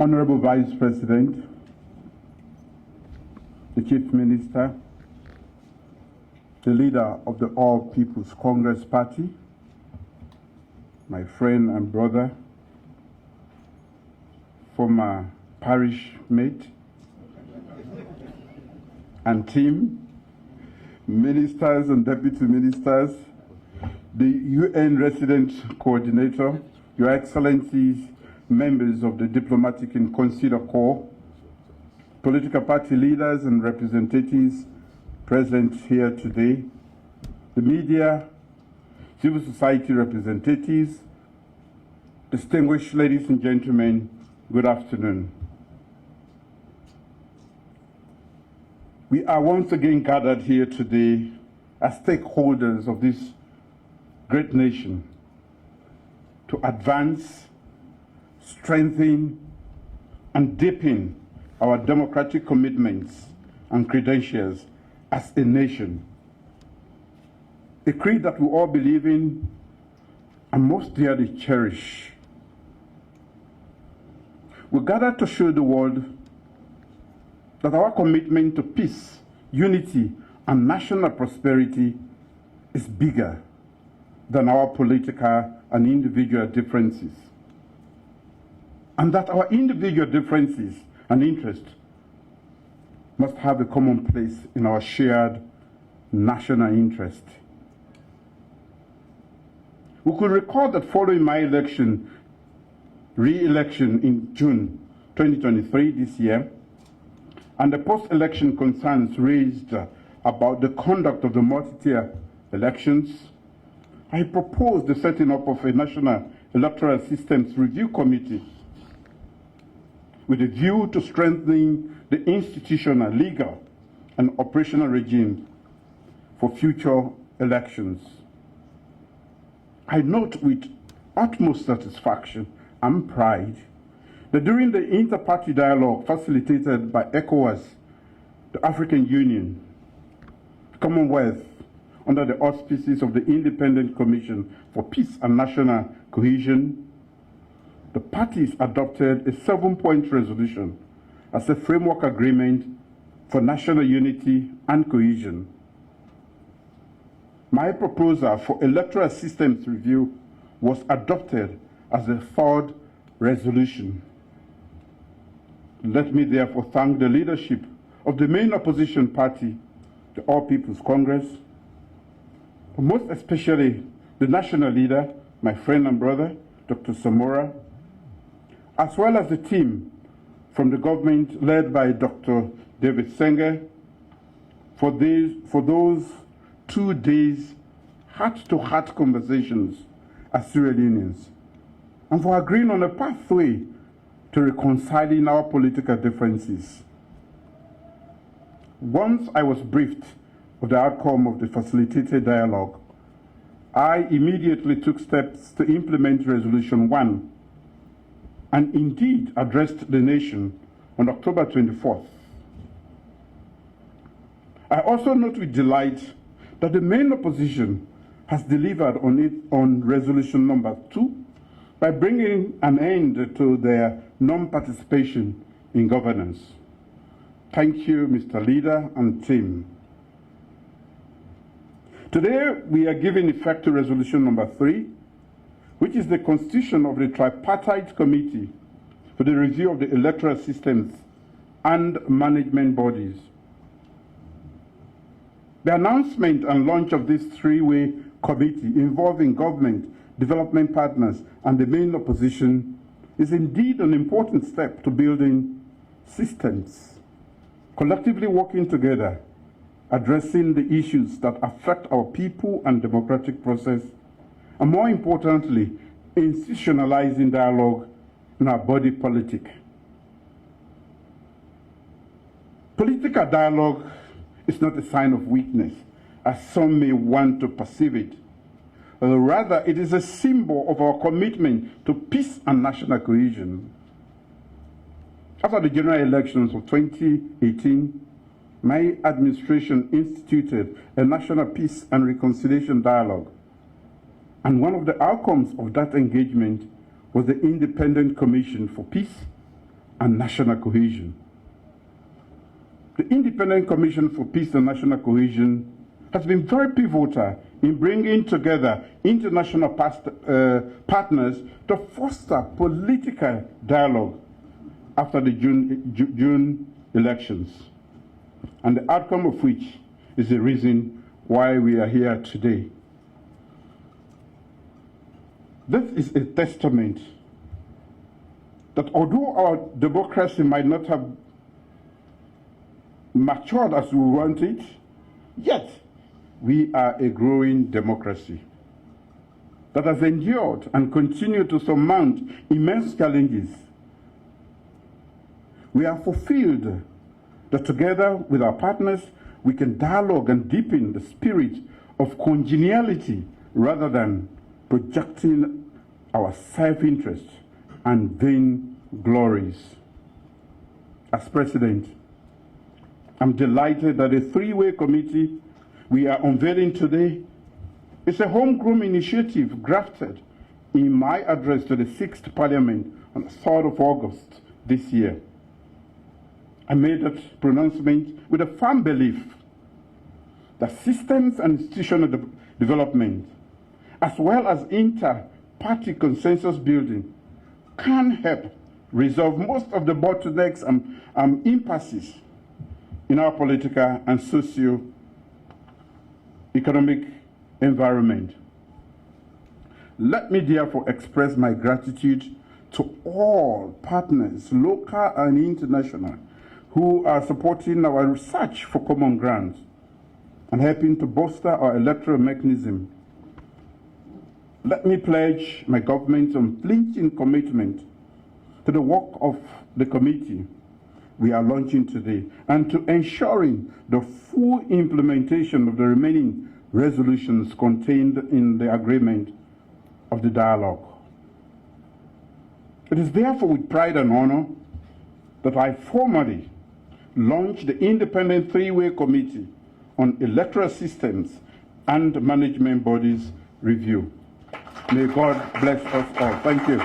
Honorable Vice President, the Chief Minister, the leader of the All People's Congress Party, my friend and brother, former parish mate and team, ministers and deputy ministers, the UN resident coordinator, Your Excellencies, members of the diplomatic and consular corps, political party leaders and representatives present here today, the media, civil society representatives, distinguished ladies and gentlemen, good afternoon. We are once again gathered here today as stakeholders of this great nation to advance, strengthen, and deepen our democratic commitments and credentials as a nation. A creed that we all believe in and most dearly cherish. We gather to show the world that our commitment to peace, unity, and national prosperity is bigger than our political and individual differences, and that our individual differences and interests must have a common place in our shared national interest. We could recall that following my election, re-election in June 2023 this year, and the post-election concerns raised about the conduct of the multi-tier elections, I proposed the setting up of a National Electoral Systems Review Committee with a view to strengthening the institutional, legal, and operational regime for future elections. I note with utmost satisfaction and pride that during the inter-party dialogue facilitated by ECOWAS, the African Union, Commonwealth, under the auspices of the Independent Commission for Peace and National Cohesion, the parties adopted a 7-point resolution as a framework agreement for national unity and cohesion. My proposal for electoral systems review was adopted as the third resolution. Let me therefore thank the leadership of the main opposition party, the All People's Congress, most especially the national leader, my friend and brother, Dr. Samora, as well as the team from the government led by Dr. David Senge, for those 2 days heart-to-heart conversations as Sierra Leoneans, and for agreeing on a pathway to reconciling our political differences. Once I was briefed of the outcome of the facilitated dialogue, I immediately took steps to implement Resolution 1 and indeed addressed the nation on October 24th. I also note with delight that the main opposition has delivered on Resolution number 2 by bringing an end to their non-participation in governance. Thank you, Mr. Leader and team. Today, we are giving effect to Resolution number 3, which is the constitution of the Tripartite Committee for the Review of the Electoral Systems and Management Bodies. The announcement and launch of this three-way committee involving government, development partners, and the main opposition is indeed an important step to building systems, collectively working together, addressing the issues that affect our people and democratic process, and more importantly, institutionalizing dialogue in our body politic. Political dialogue is not a sign of weakness, as some may want to perceive it. Rather, it is a symbol of our commitment to peace and national cohesion. After the general elections of 2018, my administration instituted a national peace and reconciliation dialogue. And one of the outcomes of that engagement was the Independent Commission for Peace and national cohesion. The Independent Commission for Peace and National Cohesion has been very pivotal in bringing together international partners to foster political dialogue after the June elections, and the outcome of which is the reason why we are here today. This is a testament that although our democracy might not have matured as we want it, yet we are a growing democracy that has endured and continued to surmount immense challenges. We are fulfilled that together with our partners, we can dialogue and deepen the spirit of congeniality rather than projecting our self-interest and vain glories. As President, I'm delighted that a three-way committee we are unveiling today is a homegrown initiative grafted in my address to the 6th Parliament on the 3rd of August this year. I made that pronouncement with a firm belief that systems and institutional development, as well as inter-party consensus building, can help resolve most of the bottlenecks and impasses in our political and socio-economic environment. Let me therefore express my gratitude to all partners, local and international, who are supporting our research for common ground and helping to bolster our electoral mechanism. Let me pledge my government's unflinching commitment to the work of the committee we are launching today and to ensuring the full implementation of the remaining resolutions contained in the agreement of the dialogue. It is therefore with pride and honor that I formally launch the Independent Three-Way Committee on Electoral Systems and Management Bodies Review. May God bless us all. Thank you.